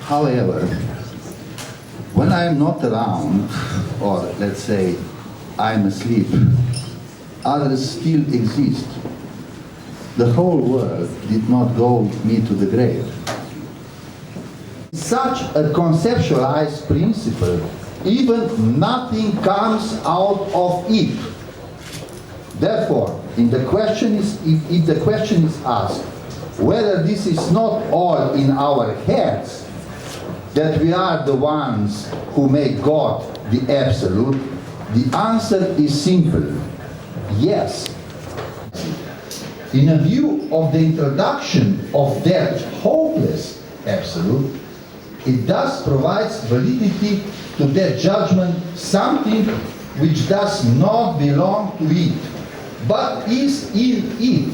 However, when I'm not around, or let's say I'm asleep, others still exist. The whole world did not go with me to the grave. Such a conceptualized principle, even nothing comes out of it. Therefore, if the question is asked whether this is not all in our heads, that we are the ones who make God the absolute, the answer is simple: yes. In a view of the introduction of that hopeless absolute, it thus provides validity to that judgment, something which does not belong to it, but is in it,